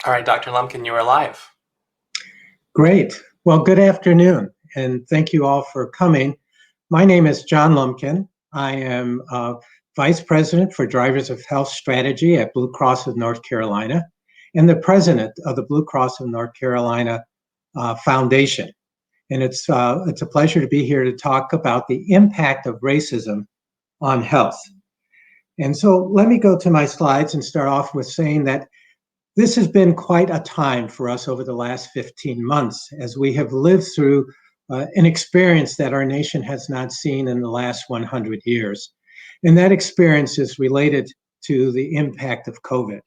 All right, Dr. Lumpkin, you are live. Great. Well, good afternoon, and thank you all for coming. My name is John Lumpkin. I am Vice President for Drivers of Health Strategy at Blue Cross of North Carolina and the President of the Blue Cross of North Carolina Foundation. And it's a pleasure to be here to talk about the impact of racism on health. And so let me go to my slides and start off with saying that this has been quite a time for us over the last 15 months as we have lived through an experience that our nation has not seen in the last 100 years. And that experience is related to the impact of COVID.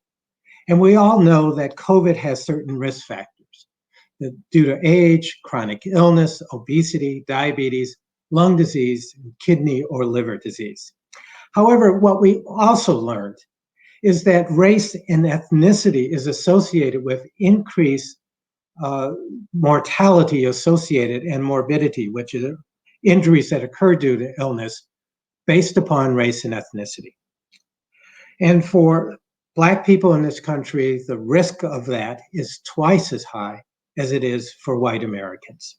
And we all know that COVID has certain risk factors due to age, chronic illness, obesity, diabetes, lung disease, kidney or liver disease. However, what we also learned is that race and ethnicity is associated with increased mortality associated and morbidity, which is injuries that occur due to illness based upon race and ethnicity. And for Black people in this country, the risk of that is twice as high as it is for white Americans.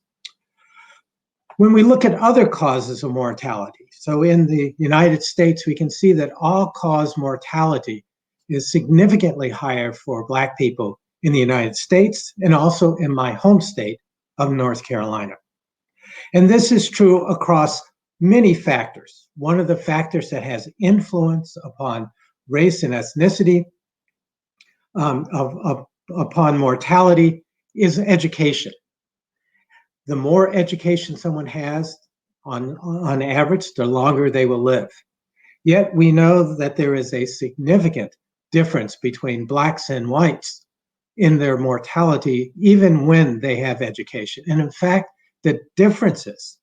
When we look at other causes of mortality, so in the United States, we can see that all-cause mortality is significantly higher for Black people in the United States and also in my home state of North Carolina. And this is true across many factors. One of the factors that has influence upon race and ethnicity, upon mortality, is education. The more education someone has, on average, the longer they will live. Yet we know that there is a significant difference between Blacks and whites in their mortality, even when they have education. And in fact, the differences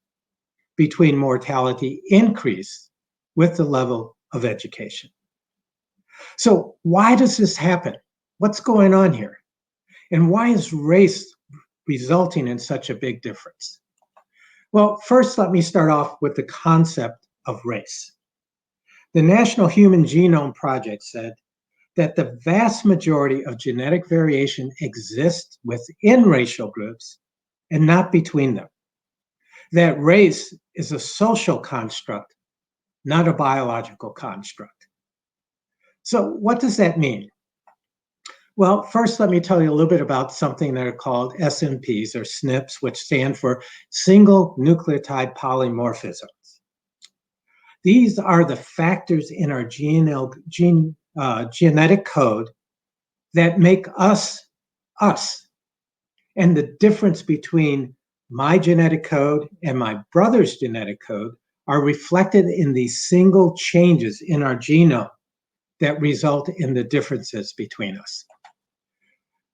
between mortality increase with the level of education. So why does this happen? What's going on here? And why is race resulting in such a big difference? Well, first, let me start off with the concept of race. The National Human Genome Project said that the vast majority of genetic variation exists within racial groups and not between them. That race is a social construct, not a biological construct. So what does that mean? Well, first, let me tell you a little bit about something that are called SNPs or SNPs, which stand for single nucleotide polymorphisms. These are the factors in our genetic code that make us, us. And the difference between my genetic code and my brother's genetic code are reflected in these single changes in our genome that result in the differences between us.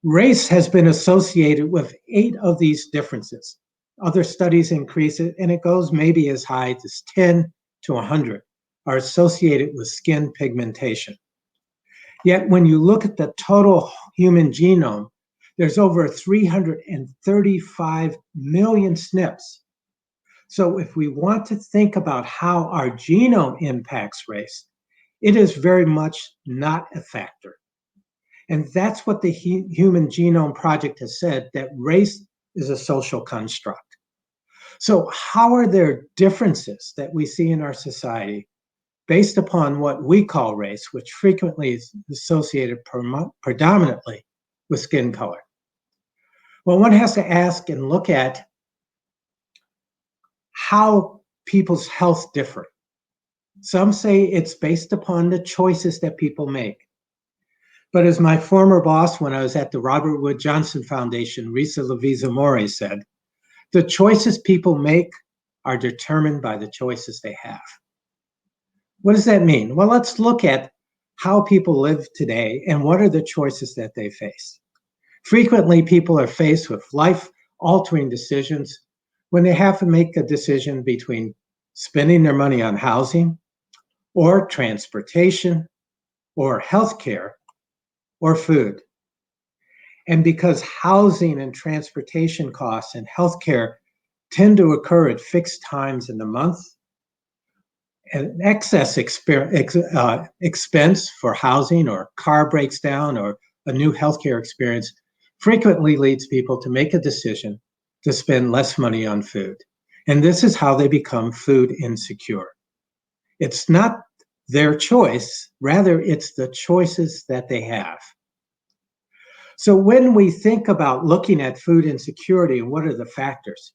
Race has been associated with 8 of these differences. Other studies increase it, and it goes maybe as high as 10 to 100 are associated with skin pigmentation. Yet when you look at the total human genome, there's over 335 million SNPs. So if we want to think about how our genome impacts race, it is very much not a factor. And that's what the Human Genome Project has said, that race is a social construct. So how are there differences that we see in our society based upon what we call race, which frequently is associated predominantly with skin color? Well, one has to ask and look at how people's health differ. Some say it's based upon the choices that people make. But as my former boss when I was at the Robert Wood Johnson Foundation, Risa Lavisa-More, said, the choices people make are determined by the choices they have. What does that mean? Well, let's look at how people live today and what are the choices that they face. Frequently, people are faced with life-altering decisions when they have to make a decision between spending their money on housing or transportation or healthcare or food. And because housing and transportation costs and healthcare tend to occur at fixed times in the month, an excess expense for housing or car breaks down or a new healthcare experience frequently leads people to make a decision to spend less money on food. And this is how they become food insecure. It's not their choice, rather it's the choices that they have. So when we think about looking at food insecurity and what are the factors,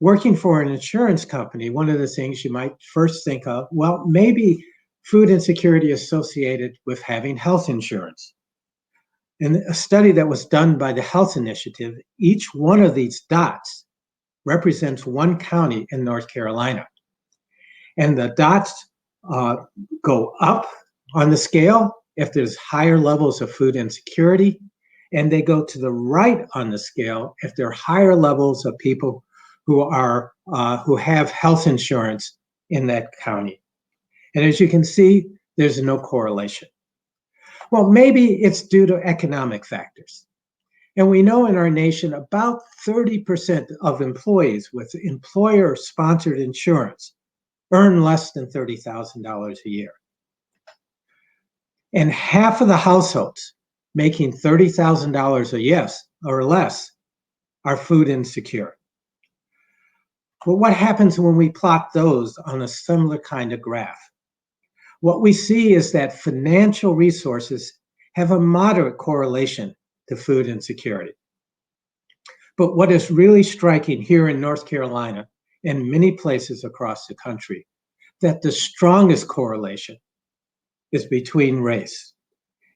working for an insurance company, one of the things you might first think of, well, maybe food insecurity associated with having health insurance. In a study that was done by the Health Initiative, each one of these dots represents one county in North Carolina. And the dots go up on the scale if there's higher levels of food insecurity, and they go to the right on the scale if there are higher levels of people who have health insurance in that county. And as you can see, there's no correlation. Well, maybe it's due to economic factors. And we know in our nation about 30% of employees with employer-sponsored insurance earn less than $30,000 a year. And half of the households making $30,000 a year or less are food insecure. But what happens when we plot those on a similar kind of graph? What we see is that financial resources have a moderate correlation to food insecurity. But what is really striking here in North Carolina and many places across the country, that the strongest correlation is between race.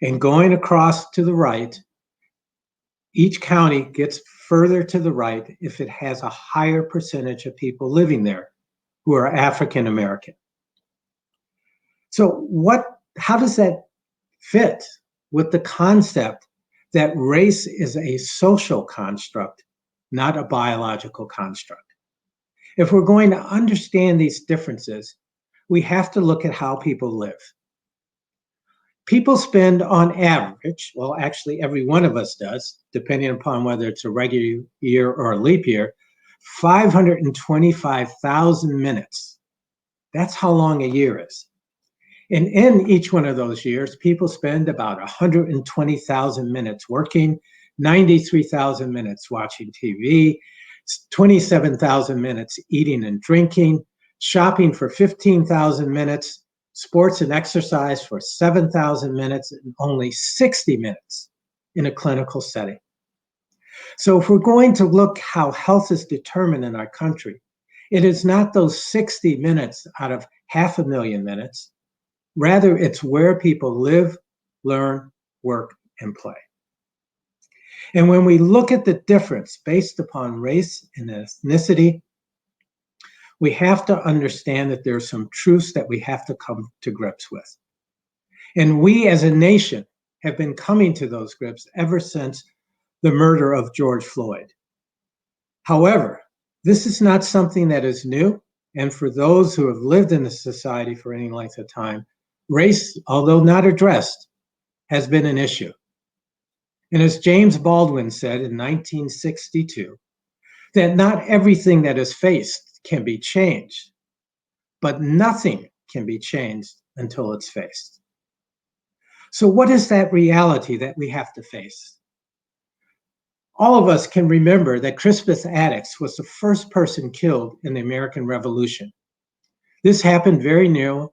And going across to the right, each county gets further to the right if it has a higher percentage of people living there who are African American. So how does that fit with the concept that race is a social construct, not a biological construct? If we're going to understand these differences, we have to look at how people live. People spend on average, well, actually every one of us does, depending upon whether it's a regular year or a leap year, 525,000 minutes. That's how long a year is. And in each one of those years, people spend about 120,000 minutes working, 93,000 minutes watching TV, 27,000 minutes eating and drinking, shopping for 15,000 minutes, sports and exercise for 7,000 minutes, and only 60 minutes in a clinical setting. So if we're going to look how health is determined in our country, it is not those 60 minutes out of 500,000 minutes. Rather, it's where people live, learn, work, and play. And when we look at the difference based upon race and ethnicity, we have to understand that there are some truths that we have to come to grips with. And we as a nation have been coming to those grips ever since the murder of George Floyd. However, this is not something that is new. And for those who have lived in the society for any length of time, race, although not addressed, has been an issue. And as James Baldwin said in 1962, that not everything that is faced can be changed, but nothing can be changed until it's faced. So what is that reality that we have to face? All of us can remember that Crispus Attucks was the first person killed in the American Revolution. This happened very near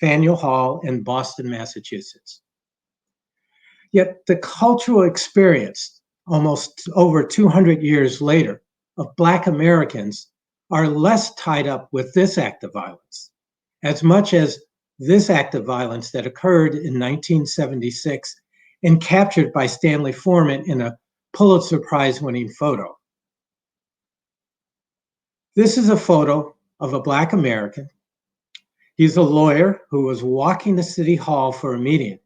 Faneuil Hall in Boston, Massachusetts. Yet the cultural experience, almost over 200 years later, of Black Americans are less tied up with this act of violence, as much as this act of violence that occurred in 1976 and captured by Stanley Forman in a Pulitzer Prize-winning photo. This is a photo of a Black American. He's a lawyer who was walking to City Hall for a meeting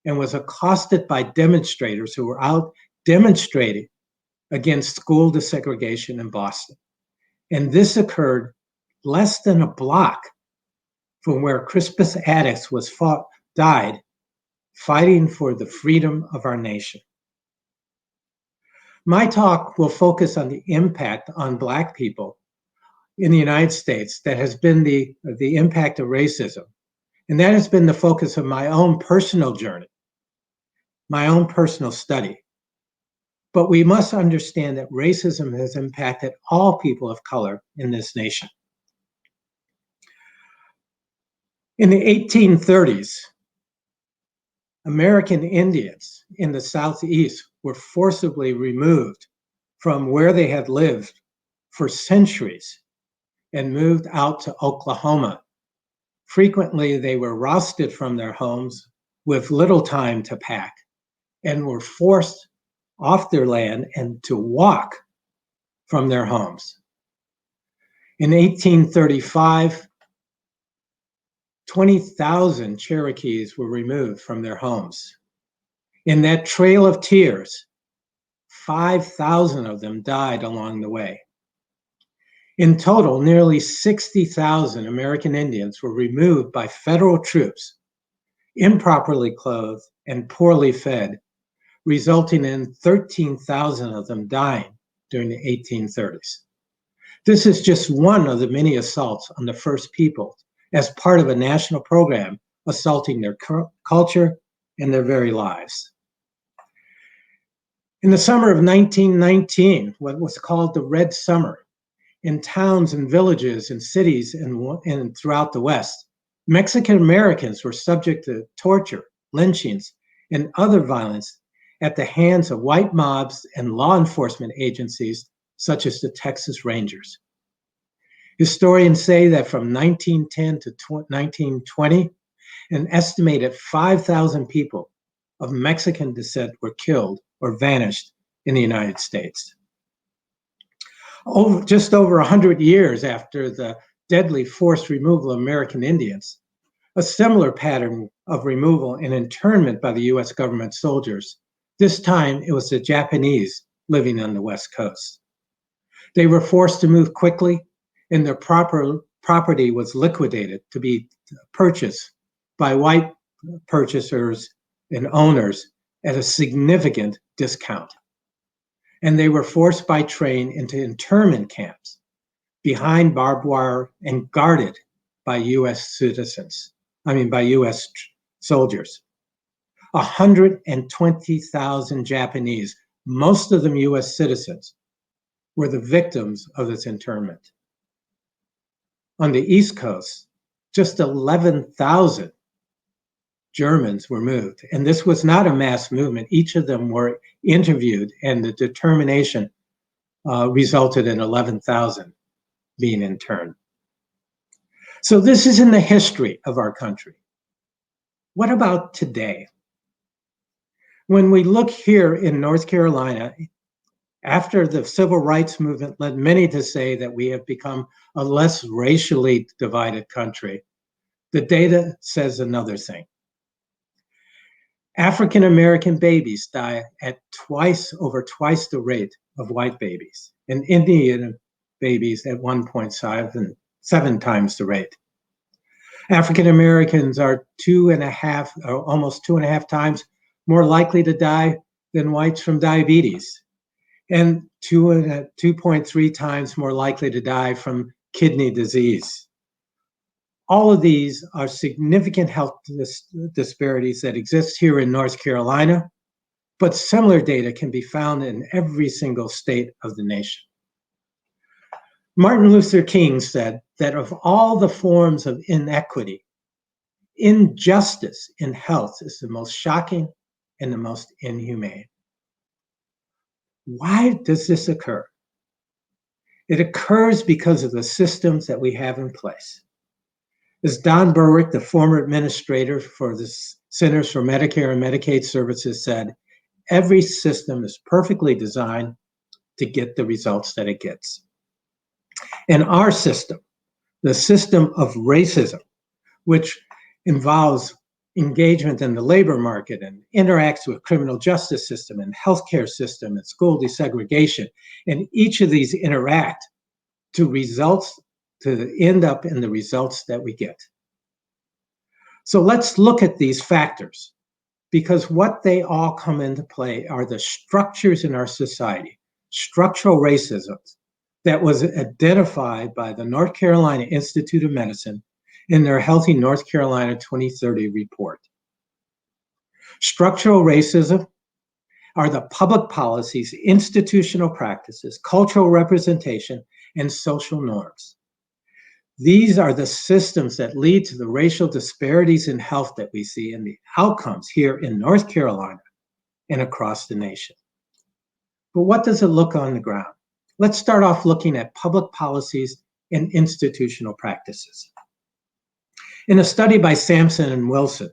and was accosted by demonstrators who were out demonstrating against school desegregation in Boston. And this occurred less than a block from where Crispus Attucks died fighting for the freedom of our nation. My talk will focus on the impact on Black people in the United States that has been the impact of racism. And that has been the focus of my own personal journey. my own personal study. But we must understand that racism has impacted all people of color in this nation. In the 1830s, American Indians in the Southeast were forcibly removed from where they had lived for centuries and moved out to Oklahoma. Frequently, they were rousted from their homes with little time to pack and were forced off their land and to walk from their homes. In 1835, 20,000 Cherokees were removed from their homes. In that trail of tears, 5,000 of them died along the way. In total, nearly 60,000 American Indians were removed by federal troops, improperly clothed and poorly fed, resulting in 13,000 of them dying during the 1830s. This is just one of the many assaults on the first people as part of a national program assaulting their culture and their very lives. In the summer of 1919, what was called the Red Summer, in towns and villages and cities and throughout the West, Mexican Americans were subject to torture, lynchings, and other violence at the hands of white mobs and law enforcement agencies such as the Texas Rangers. Historians say that from 1910 to 1920, an estimated 5,000 people of Mexican descent were killed or vanished in the United States. Just over 100 years after the deadly forced removal of American Indians, a similar pattern of removal and internment by the US government soldiers. This time it was the Japanese living on the West Coast. They were forced to move quickly, and their property was liquidated to be purchased by white purchasers and owners at a significant discount. And they were forced by train into internment camps behind barbed wire and guarded by US soldiers. 120,000 Japanese, most of them US citizens, were the victims of this internment. On the East Coast, just 11,000 Germans were moved, and this was not a mass movement. Each of them were interviewed, and the determination resulted in 11,000 being interned. So this is in the history of our country. What about today? When we look here in North Carolina, after the civil rights movement led many to say that we have become a less racially divided country, the data says another thing. African American babies die at over twice the rate of white babies, and Indian babies at 1.7 times the rate. African Americans are almost 2.5 times more likely to die than whites from diabetes, and 2.3 times more likely to die from kidney disease. All of these are significant health disparities that exist here in North Carolina, but similar data can be found in every single state of the nation. Martin Luther King said that of all the forms of inequity, injustice in health is the most shocking and the most inhumane. Why does this occur? It occurs because of the systems that we have in place. As Don Berwick, the former administrator for the Centers for Medicare and Medicaid Services, said, every system is perfectly designed to get the results that it gets. And our system, the system of racism, which involves engagement in the labor market and interacts with criminal justice system and healthcare system and school desegregation, and each of these interact to end up in the results that we get. So let's look at these factors, because what they all come into play are the structures in our society, structural racism that was identified by the North Carolina Institute of Medicine in their Healthy North Carolina 2030 report. Structural racism are the public policies, institutional practices, cultural representation, and social norms. These are the systems that lead to the racial disparities in health that we see and the outcomes here in North Carolina and across the nation. But what does it look on the ground? Let's start off looking at public policies and institutional practices. In a study by Sampson and Wilson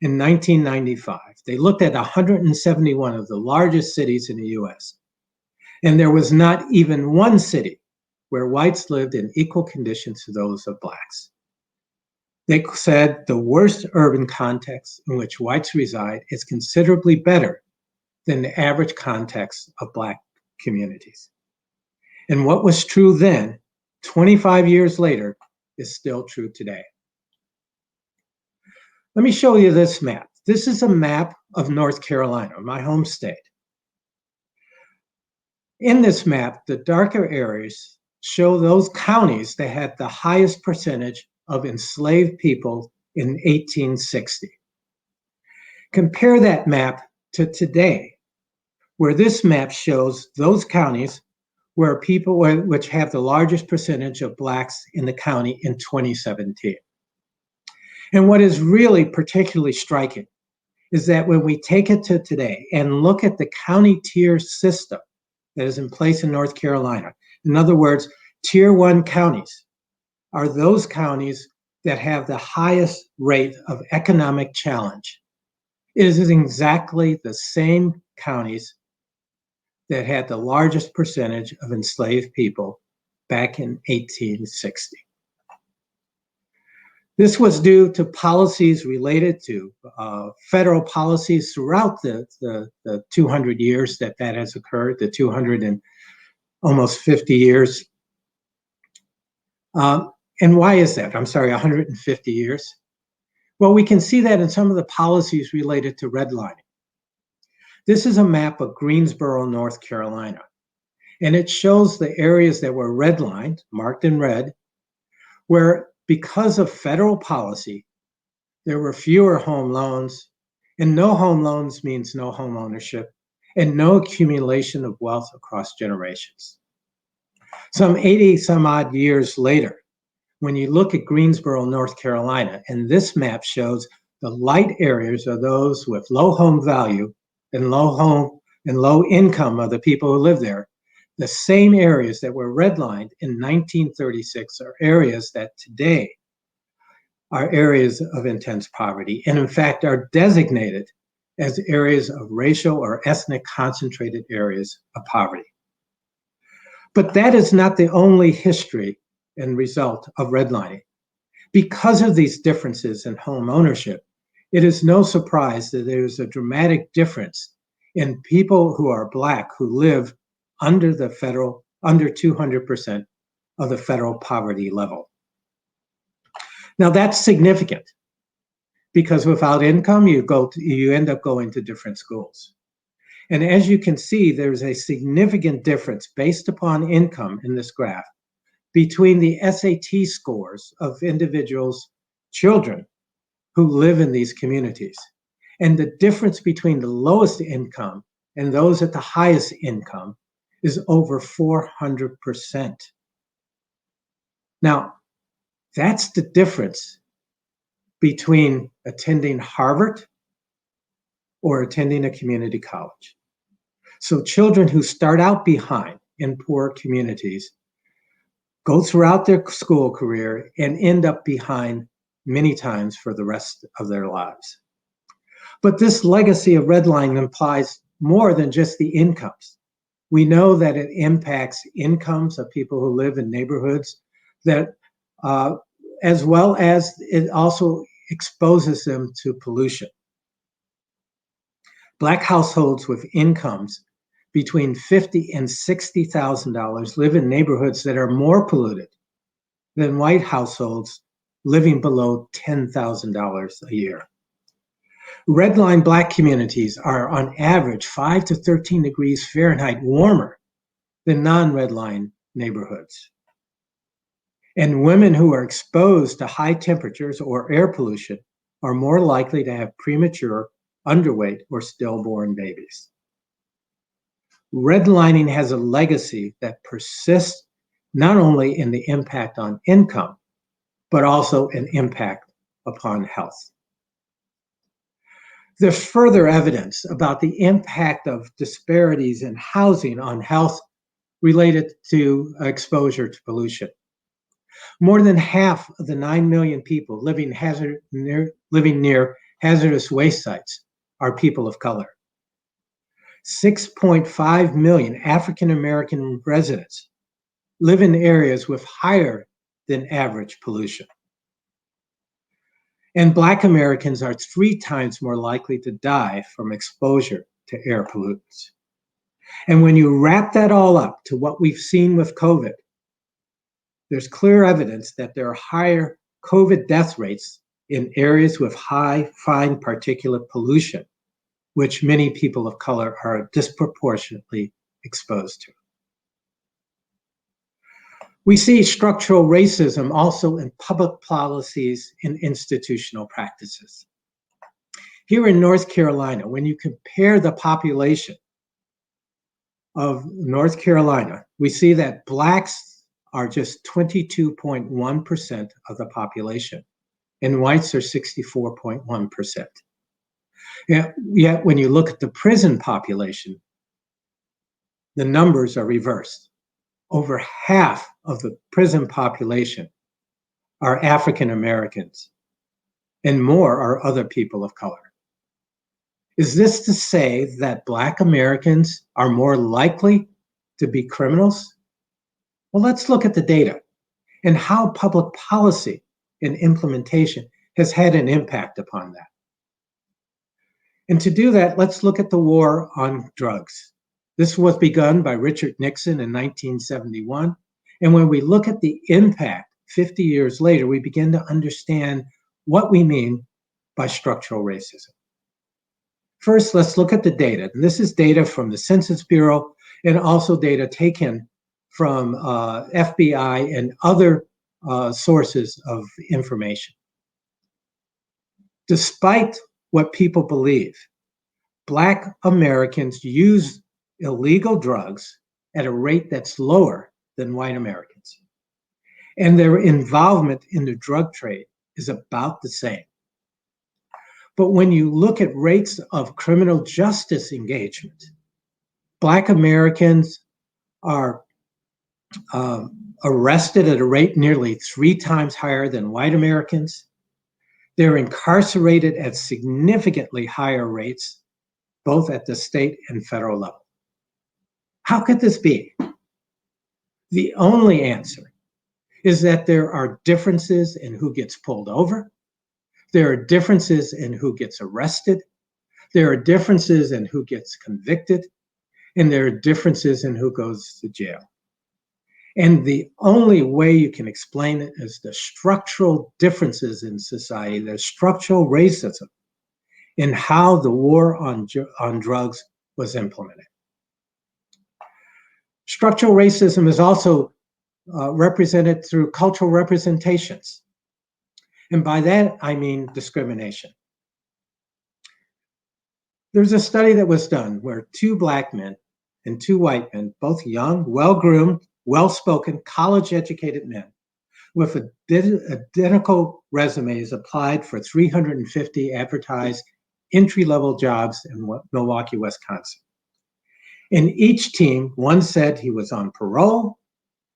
in 1995, they looked at 171 of the largest cities in the US, and there was not even one city where whites lived in equal conditions to those of blacks. They said the worst urban context in which whites reside is considerably better than the average context of black communities. And what was true then, 25 years later, is still true today. Let me show you this map. This is a map of North Carolina, my home state. In this map, the darker areas show those counties that had the highest percentage of enslaved people in 1860. Compare that map to today, where this map shows those counties where people which have the largest percentage of blacks in the county in 2017. And what is really particularly striking is that when we take it to today and look at the county tier system that is in place in North Carolina, in other words, tier 1 counties are those counties that have the highest rate of economic challenge. It is exactly the same counties that had the largest percentage of enslaved people back in 1860. This was due to policies related to federal policies throughout the 200 years that has occurred, the 200 and almost 50 years. And why is that? I'm sorry, 150 years. Well, we can see that in some of the policies related to redlining. This is a map of Greensboro, North Carolina, and it shows the areas that were redlined, marked in red, where because of federal policy, there were fewer home loans, and no home loans means no home ownership, and no accumulation of wealth across generations. Some 80 some odd years later, when you look at Greensboro, North Carolina, and this map shows the light areas are those with low home value and low income of the people who live there. The same areas that were redlined in 1936 are areas that today are areas of intense poverty, and in fact are designated as areas of racial or ethnic concentrated areas of poverty. But that is not the only history and result of redlining. Because of these differences in home ownership, it is no surprise that there is a dramatic difference in people who are Black who live under 200% of the federal poverty level. Now that's significant because without income, you end up going to different schools. And as you can see, there's a significant difference based upon income in this graph between the SAT scores of individuals, children who live in these communities. And the difference between the lowest income and those at the highest income is over 400%. Now, that's the difference between attending Harvard or attending a community college. So children who start out behind in poor communities go throughout their school career and end up behind many times for the rest of their lives. But this legacy of redlining implies more than just the incomes. We know that it impacts incomes of people who live in neighborhoods that, as well as it also exposes them to pollution. Black households with incomes between $50,000 and $60,000 live in neighborhoods that are more polluted than white households living below $10,000 a year. Redline Black communities are on average 5 to 13 degrees Fahrenheit warmer than non-redline neighborhoods. And women who are exposed to high temperatures or air pollution are more likely to have premature underweight, or stillborn babies. Redlining has a legacy that persists not only in the impact on income, but also an impact upon health. There's further evidence about the impact of disparities in housing on health related to exposure to pollution. More than half of the 9 million people living near hazardous waste sites are people of color. 6.5 million African American residents live in areas with higher than average pollution. And Black Americans are 3 times more likely to die from exposure to air pollutants. And when you wrap that all up to what we've seen with COVID, there's clear evidence that there are higher COVID death rates in areas with high fine particulate pollution, which many people of color are disproportionately exposed to. We see structural racism also in public policies and institutional practices. Here in North Carolina, when you compare the population of North Carolina, we see that Blacks are just 22.1% of the population, and whites are 64.1%. Yet when you look at the prison population, the numbers are reversed. Over half of the prison population are African Americans, and more are other people of color. Is this to say that Black Americans are more likely to be criminals? Well, let's look at the data and how public policy and implementation has had an impact upon that. And to do that, let's look at the war on drugs. This was begun by Richard Nixon in 1971. And when we look at the impact 50 years later, we begin to understand what we mean by structural racism. First, let's look at the data. And this is data from the Census Bureau and also data taken from FBI and other sources of information. Despite what people believe, Black Americans use illegal drugs at a rate that's lower than white Americans. And their involvement in the drug trade is about the same. But when you look at rates of criminal justice engagement, Black Americans are arrested at a rate nearly 3 times higher than white Americans. They're incarcerated at significantly higher rates, both at the state and federal level. How could this be? The only answer is that there are differences in who gets pulled over. There are differences in who gets arrested. There are differences in who gets convicted. And there are differences in who goes to jail. And the only way you can explain it is the structural differences in society, the structural racism in how the war on drugs was implemented. Structural racism is also represented through cultural representations. And by that, I mean discrimination. There's a study that was done where 2 Black men and 2 white men, both young, well-groomed, well-spoken, college-educated men with identical resumes applied for 350 advertised entry-level jobs in Milwaukee, Wisconsin. In each team, one said he was on parole,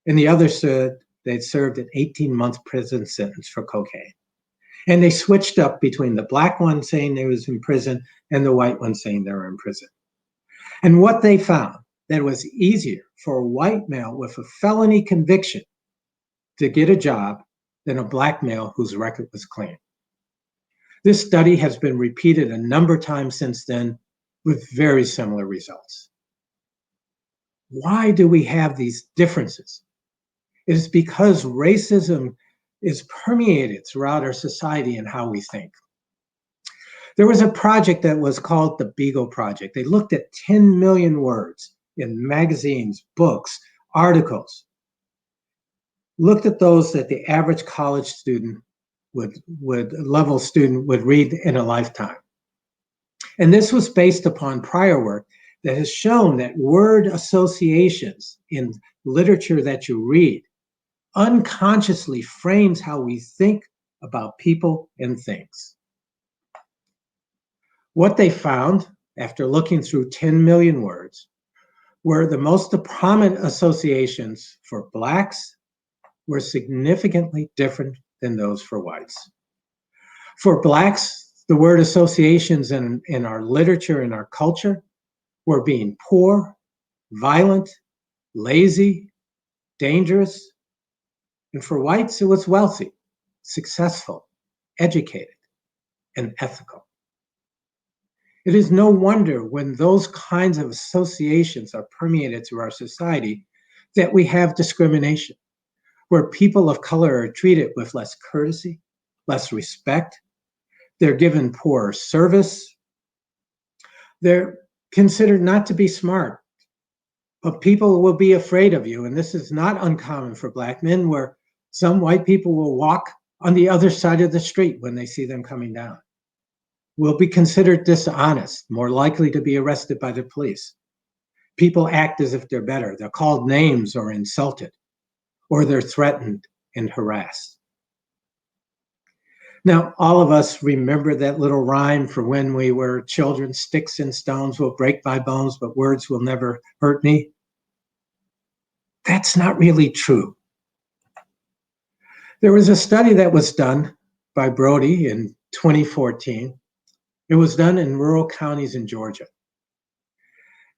and the other said they'd served an 18-month prison sentence for cocaine. And they switched up between the Black one saying they was in prison and the white one saying they were in prison. And what they found, that it was easier for a white male with a felony conviction to get a job than a Black male whose record was clean. This study has been repeated a number of times since then with very similar results. Why do we have these differences? It is because racism is permeated throughout our society and how we think. There was a project that was called the Beagle Project. They looked at 10 million words in magazines, books, articles, looked at those that the average college student level student would read in a lifetime. And this was based upon prior work that has shown that word associations in literature that you read unconsciously frames how we think about people and things. What they found after looking through 10 million words were the most prominent associations for Blacks were significantly different than those for whites. For Blacks, the word associations in our literature and our culture were being poor, violent, lazy, dangerous. And for whites, it was wealthy, successful, educated, and ethical. It is no wonder when those kinds of associations are permeated through our society that we have discrimination, where people of color are treated with less courtesy, less respect. They're given poorer service. They're considered not to be smart, but people will be afraid of you. And this is not uncommon for Black men, where some white people will walk on the other side of the street when they see them coming down. Will be considered dishonest, more likely to be arrested by the police. People act as if they're better. They're called names or insulted, or they're threatened and harassed. Now, all of us remember that little rhyme for when we were children: sticks and stones will break my bones, but words will never hurt me. That's not really true. There was a study that was done by Brody in 2014. It was done in rural counties in Georgia.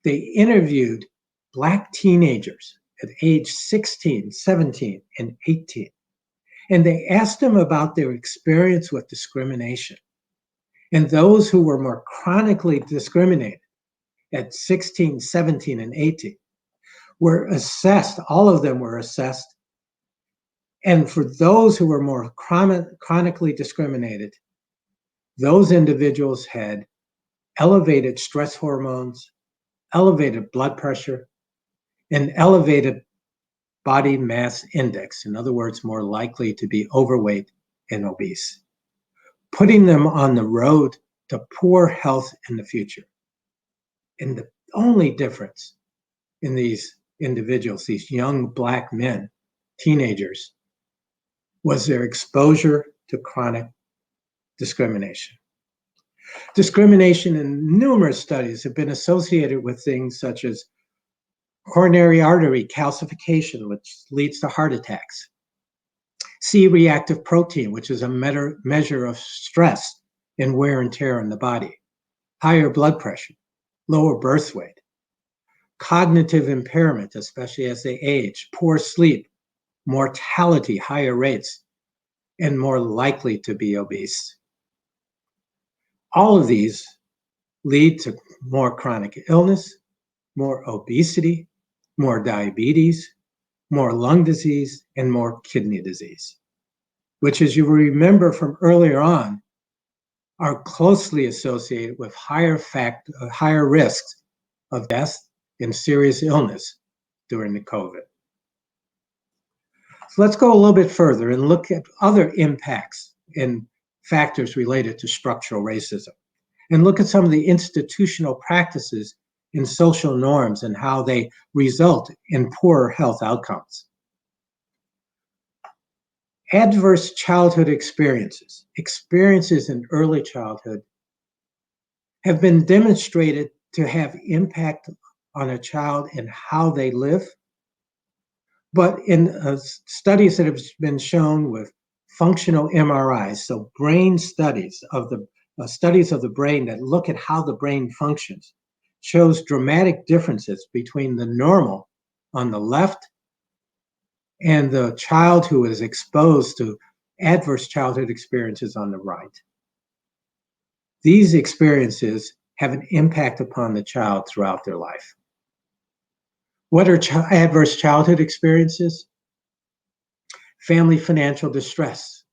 They interviewed Black teenagers at age 16, 17, and 18. And they asked them about their experience with discrimination. And those who were more chronically discriminated at 16, 17, and 18 were assessed. All of them were assessed. And for those who were more chronically discriminated, those individuals had elevated stress hormones, elevated blood pressure, and elevated body mass index. In other words, more likely to be overweight and obese, putting them on the road to poor health in the future. And the only difference in these individuals, these young Black men, teenagers, was their exposure to chronic discrimination. Discrimination in numerous studies have been associated with things such as coronary artery calcification, which leads to heart attacks, C-reactive protein, which is a measure of stress and wear and tear in the body, higher blood pressure, lower birth weight, cognitive impairment, especially as they age, poor sleep, mortality, higher rates, and more likely to be obese. All of these lead to more chronic illness, more obesity, more diabetes, more lung disease, and more kidney disease, which, as you remember from earlier on, are closely associated with higher risks of death and serious illness during the COVID. So let's go a little bit further and look at other impacts and factors related to structural racism, and look at some of the institutional practices in social norms and how they result in poorer health outcomes. Adverse childhood experiences in early childhood, have been demonstrated to have impact on a child and how they live. But in studies that have been shown with functional MRIs, so brain studies of the brain that look at how the brain functions, shows dramatic differences between the normal on the left and the child who is exposed to adverse childhood experiences on the right. These experiences have an impact upon the child throughout their life. What are adverse childhood experiences? Family financial distress,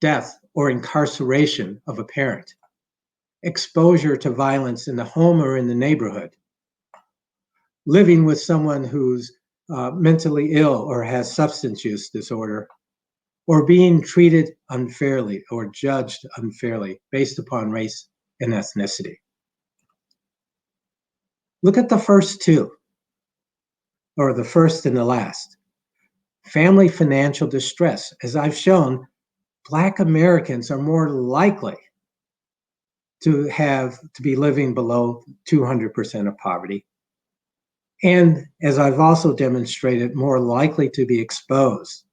death or incarceration of a parent, exposure to violence in the home or in the neighborhood, living with someone who's mentally ill or has substance use disorder, or being treated unfairly or judged unfairly based upon race and ethnicity. Look at the first two, or the first and the last. Family financial distress. As I've shown, Black Americans are more likely to be living below 200% of poverty. And as I've also demonstrated, more likely to be exposed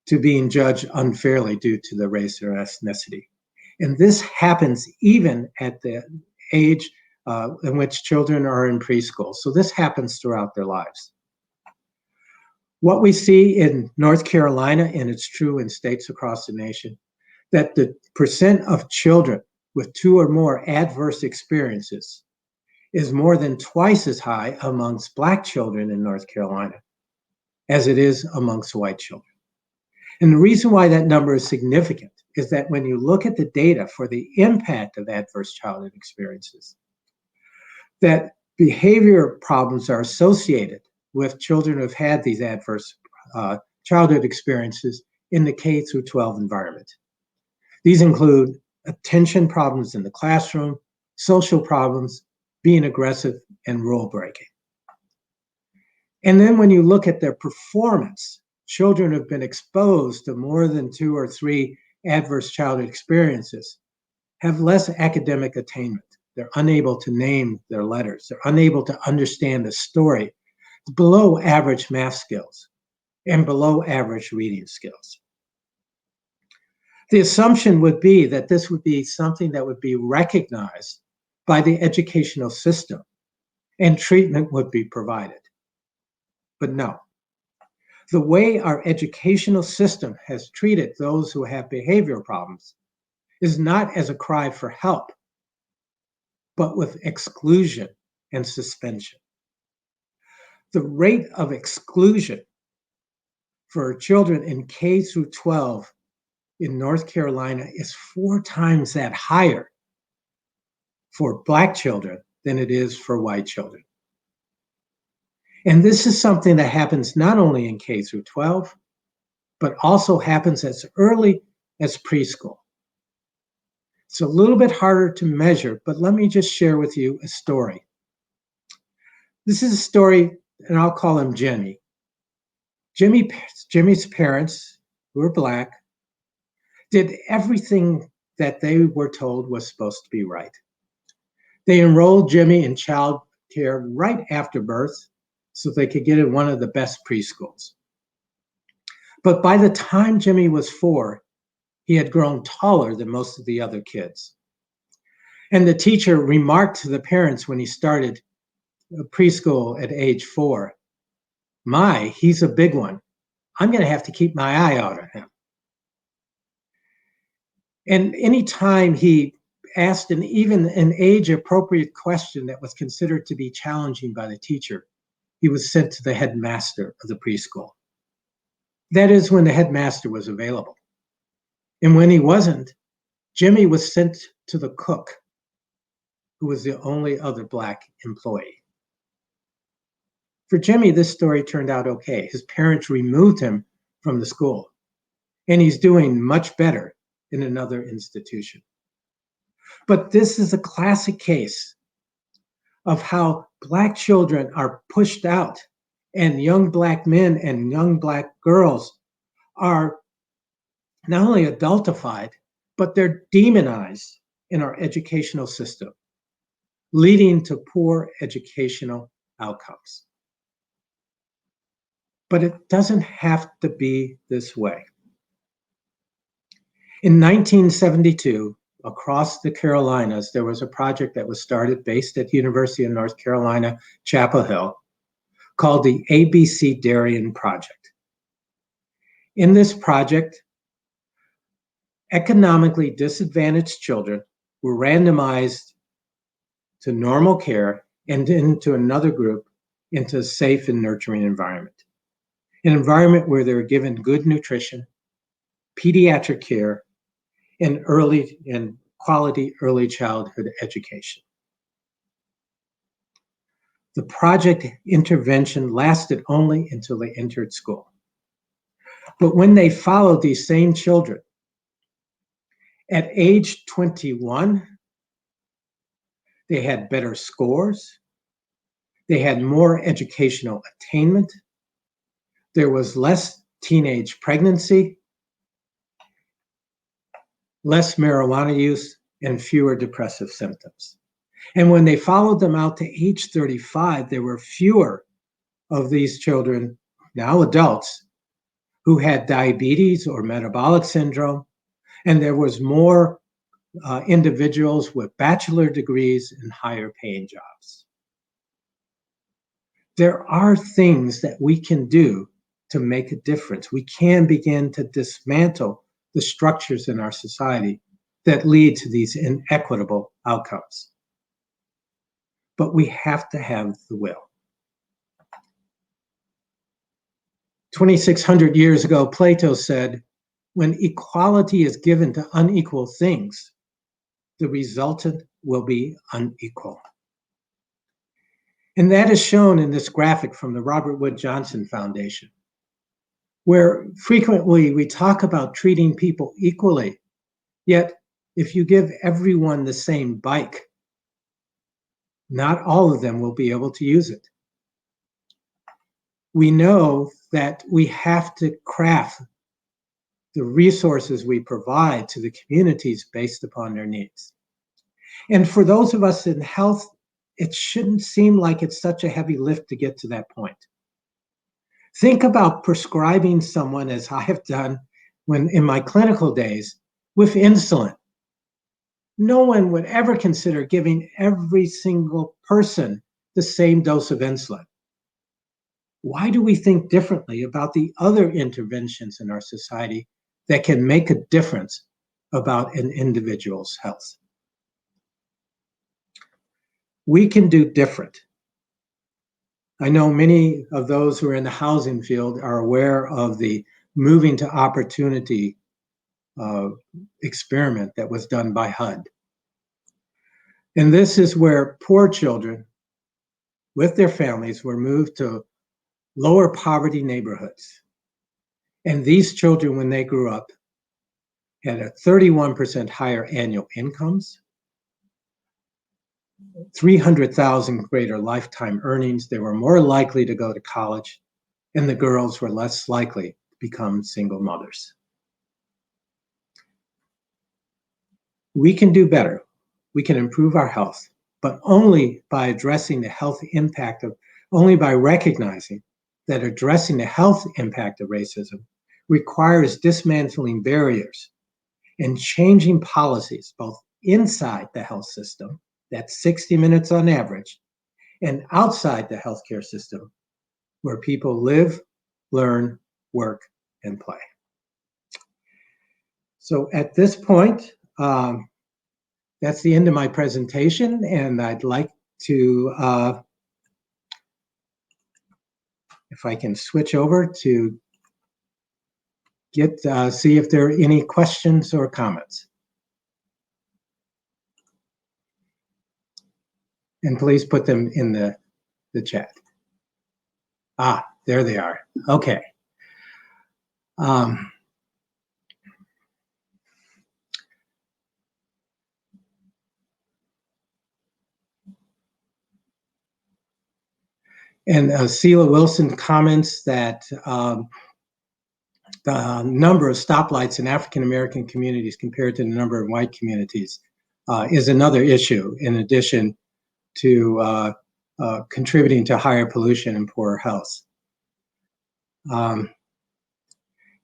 to being judged unfairly due to the race or ethnicity. And this happens even at the age in which children are in preschool. So this happens throughout their lives. What we see in North Carolina, and it's true in states across the nation, that the percent of children with 2 or more adverse experiences is more than twice as high amongst Black children in North Carolina as it is amongst white children. And the reason why that number is significant is that when you look at the data for the impact of adverse childhood experiences, that behavior problems are associated with children who've had these adverse childhood experiences in the K through 12 environment. These include attention problems in the classroom, social problems, being aggressive, and rule breaking. And then when you look at their performance, children who've been exposed to more than 2 or 3 adverse childhood experiences have less academic attainment. They're unable to name their letters. They're unable to understand the story. Below average math skills and below average reading skills. The assumption would be that this would be something that would be recognized by the educational system and treatment would be provided. But no. The way our educational system has treated those who have behavioral problems is not as a cry for help, but with exclusion and suspension. The rate of exclusion for children in K through 12 in North Carolina is 4 times that higher for Black children than it is for white children. And this is something that happens not only in K through 12, but also happens as early as preschool. It's a little bit harder to measure, but let me just share with you a story. This is a story, and I'll call him Jimmy. Jimmy's parents, who were Black, did everything that they were told was supposed to be right. They enrolled Jimmy in child care right after birth so they could get in one of the best preschools. But by the time Jimmy was 4, he had grown taller than most of the other kids. And the teacher remarked to the parents when he started preschool at age 4, "My, he's a big one. I'm going to have to keep my eye out on him." And anytime he asked even an age-appropriate question that was considered to be challenging by the teacher, he was sent to the headmaster of the preschool. That is when the headmaster was available. And when he wasn't, Jimmy was sent to the cook, who was the only other Black employee. For Jimmy, this story turned out okay. His parents removed him from the school, and he's doing much better in another institution. But this is a classic case of how Black children are pushed out, and young Black men and young Black girls are not only adultified, but they're demonized in our educational system, leading to poor educational outcomes. But it doesn't have to be this way. In 1972, across the Carolinas, there was a project that was started based at the University of North Carolina, Chapel Hill, called the ABC Darien Project. In this project, economically disadvantaged children were randomized to normal care and into another group into a safe and nurturing environment. An environment where they were given good nutrition, pediatric care, and quality early childhood education. The project intervention lasted only until they entered school. But when they followed these same children, at age 21, They had better scores. They had more educational attainment. There was less teenage pregnancy, less marijuana use, and fewer depressive symptoms. And when they followed them out to age 35, there were fewer of these children, now adults, who had diabetes or metabolic syndrome, and there was more individuals with bachelor degrees and higher paying jobs. There are things that we can do to make a difference. We can begin to dismantle the structures in our society that lead to these inequitable outcomes. But we have to have the will. 2,600 years ago, Plato said, when equality is given to unequal things, the resultant will be unequal. And that is shown in this graphic from the Robert Wood Johnson Foundation, where frequently we talk about treating people equally, yet if you give everyone the same bike, not all of them will be able to use it. We know that we have to craft the resources we provide to the communities based upon their needs. And for those of us in health, it shouldn't seem like it's such a heavy lift to get to that point. Think about prescribing someone, as I have done when in my clinical days, with insulin. No one would ever consider giving every single person the same dose of insulin. Why do we think differently about the other interventions in our society that can make a difference about an individual's health? We can do different. I know many of those who are in the housing field are aware of the Moving to Opportunity experiment that was done by HUD. And this is where poor children with their families were moved to lower poverty neighborhoods. And these children, when they grew up, had a 31% higher annual incomes, 300,000 greater lifetime earnings. They were more likely to go to college, and the girls were less likely to become single mothers. We can do better. We can improve our health, but only by addressing the health impact of, only by recognizing that addressing the health impact of racism requires dismantling barriers and changing policies both inside the health system, that's 60 minutes on average, and outside the healthcare system, where people live, learn, work, and play. So at this point, that's the end of my presentation, and I'd like to, if I can switch over to see if there are any questions or comments. And please put them in the chat. Ah, there they are. Okay. And Sheila Wilson comments that the number of stoplights in African American communities compared to the number of white communities is another issue, in addition to contributing to higher pollution and poorer health.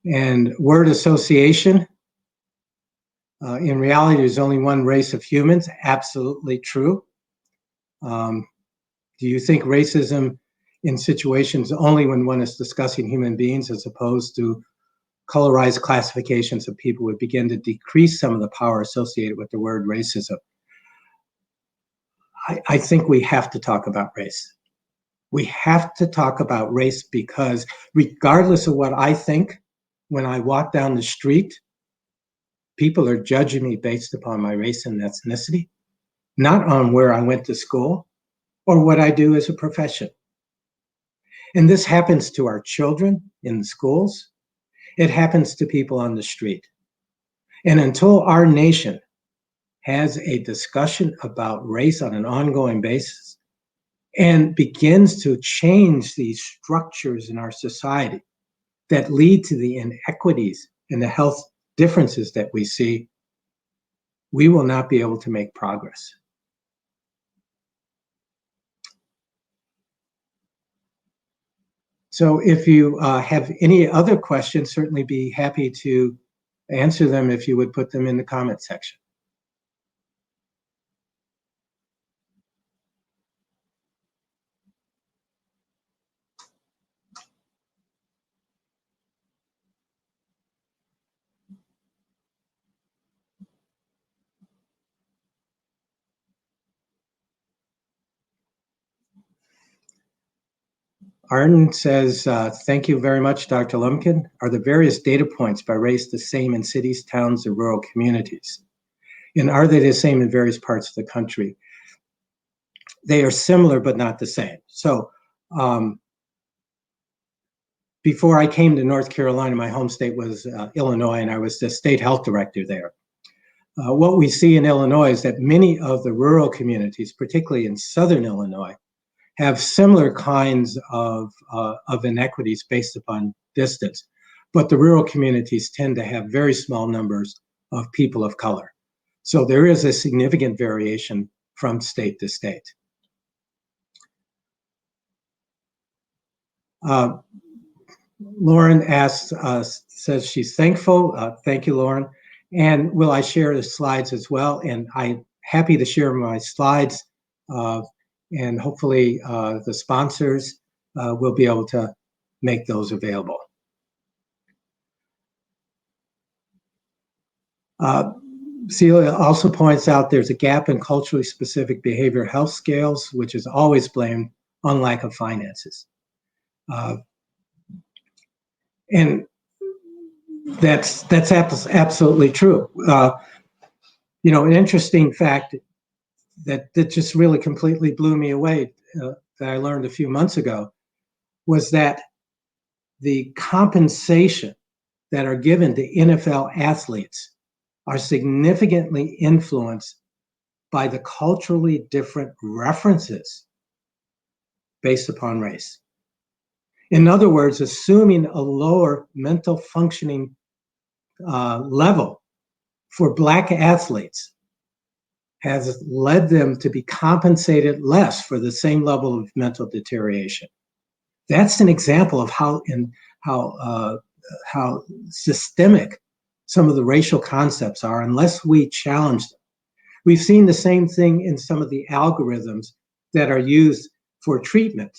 And word association, in reality, there's only one race of humans. Absolutely true. Do you think racism in situations only when one is discussing human beings as opposed to colorized classifications of people would begin to decrease some of the power associated with the word racism? I think we have to talk about race. We have to talk about race because regardless of what I think, when I walk down the street, people are judging me based upon my race and ethnicity, not on where I went to school or what I do as a profession. And this happens to our children in the schools. It happens to people on the street. And until our nation has a discussion about race on an ongoing basis and begins to change these structures in our society that lead to the inequities and the health differences that we see, we will not be able to make progress. So if you have any other questions, certainly be happy to answer them if you would put them in the comment section. Arden says, thank you very much, Dr. Lumpkin. Are the various data points by race the same in cities, towns, and rural communities? And are they the same in various parts of the country? They are similar, but not the same. So before I came to North Carolina, my home state was Illinois, and I was the state health director there. What we see in Illinois is that many of the rural communities, particularly in southern Illinois, have similar kinds of inequities based upon distance, but the rural communities tend to have very small numbers of people of color. So there is a significant variation from state to state. Lauren asks, says she's thankful. Thank you, Lauren. And will I share the slides as well? And I'm happy to share my slides. And hopefully the sponsors will be able to make those available. Celia also points out there's a gap in culturally specific behavioral health scales, which is always blamed on lack of finances. And that's absolutely true. You know, an interesting fact that just really completely blew me away that I learned a few months ago was that the compensation that are given to NFL athletes are significantly influenced by the culturally different references based upon race. In other words, assuming a lower mental functioning level for Black athletes has led them to be compensated less for the same level of mental deterioration. That's an example of how systemic some of the racial concepts are unless we challenge them. We've seen the same thing in some of the algorithms that are used for treatment,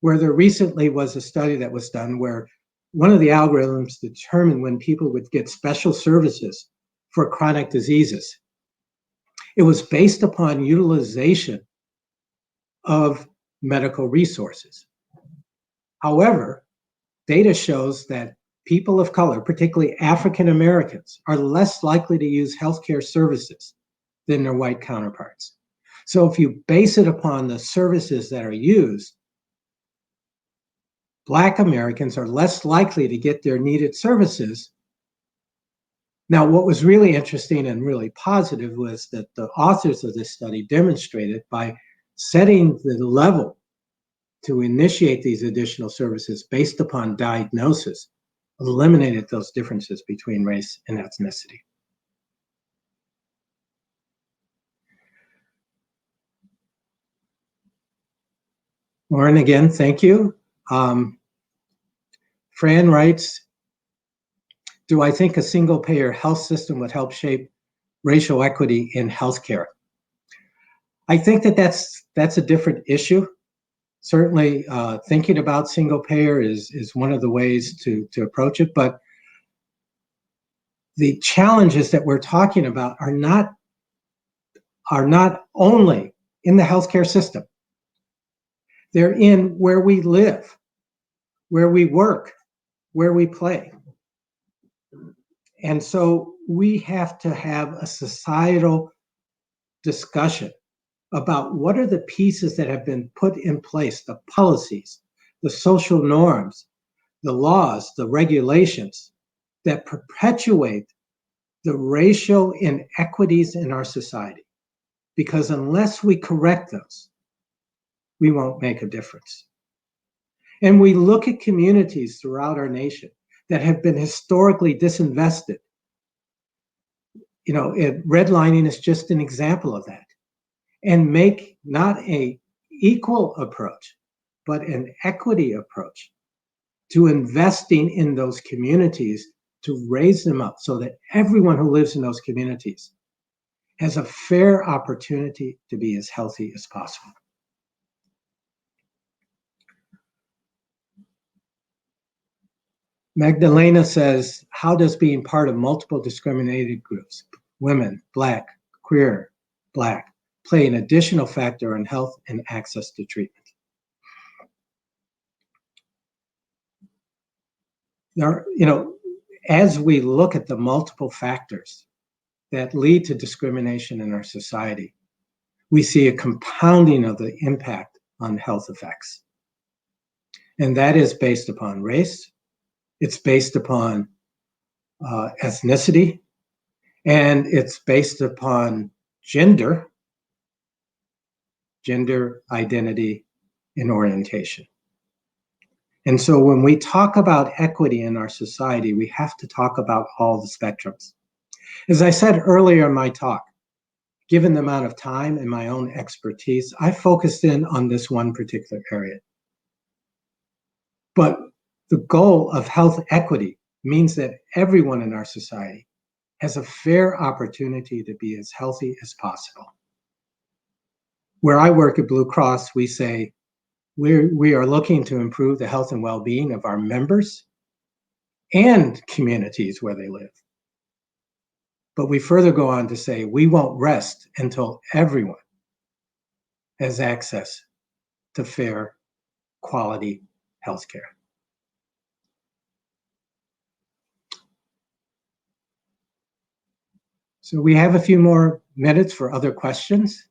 where there recently was a study that was done where one of the algorithms determined when people would get special services for chronic diseases. It was based upon utilization of medical resources. However, data shows that people of color, particularly African Americans, are less likely to use healthcare services than their white counterparts. So if you base it upon the services that are used, Black Americans are less likely to get their needed services. Now, what was really interesting and really positive was that the authors of this study demonstrated by setting the level to initiate these additional services based upon diagnosis, eliminated those differences between race and ethnicity. Lauren, again, thank you. Fran writes, do I think a single-payer health system would help shape racial equity in healthcare? I think that that's a different issue. Certainly, thinking about single-payer is one of the ways to approach it, but the challenges that we're talking about are not only in the healthcare system. They're in where we live, where we work, where we play. And so we have to have a societal discussion about what are the pieces that have been put in place, the policies, the social norms, the laws, the regulations that perpetuate the racial inequities in our society, because unless we correct those, we won't make a difference. And we look at communities throughout our nation that have been historically disinvested. Redlining is just an example of that. And make not an equal approach, but an equity approach to investing in those communities to raise them up so that everyone who lives in those communities has a fair opportunity to be as healthy as possible. Magdalena says, how does being part of multiple discriminated groups, women, Black, queer, Black, play an additional factor in health and access to treatment? As we look at the multiple factors that lead to discrimination in our society, we see a compounding of the impact on health effects. And that is based upon race, it's based upon ethnicity, and it's based upon gender identity, and orientation. And so when we talk about equity in our society, we have to talk about all the spectrums. As I said earlier in my talk, given the amount of time and my own expertise, I focused in on this one particular area. But the goal of health equity means that everyone in our society has a fair opportunity to be as healthy as possible. Where I work at Blue Cross, we say we are looking to improve the health and well-being of our members and communities where they live. But we further go on to say we won't rest until everyone has access to fair, quality health care. So we have a few more minutes for other questions.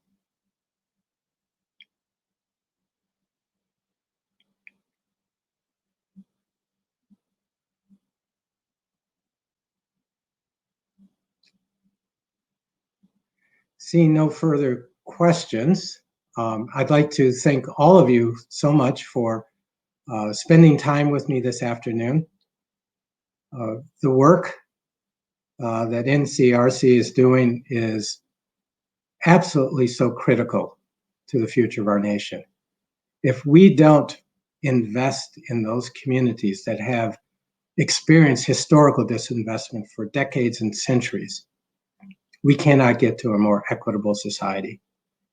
Seeing no further questions, I'd like to thank all of you so much for spending time with me this afternoon. The work that NCRC is doing is absolutely so critical to the future of our nation. If we don't invest in those communities that have experienced historical disinvestment for decades and centuries, we cannot get to a more equitable society.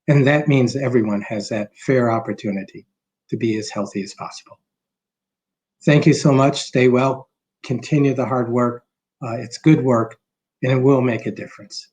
And that means everyone has that fair opportunity to be as healthy as possible. Thank you so much. Stay well. Continue the hard work. It's good work, and it will make a difference.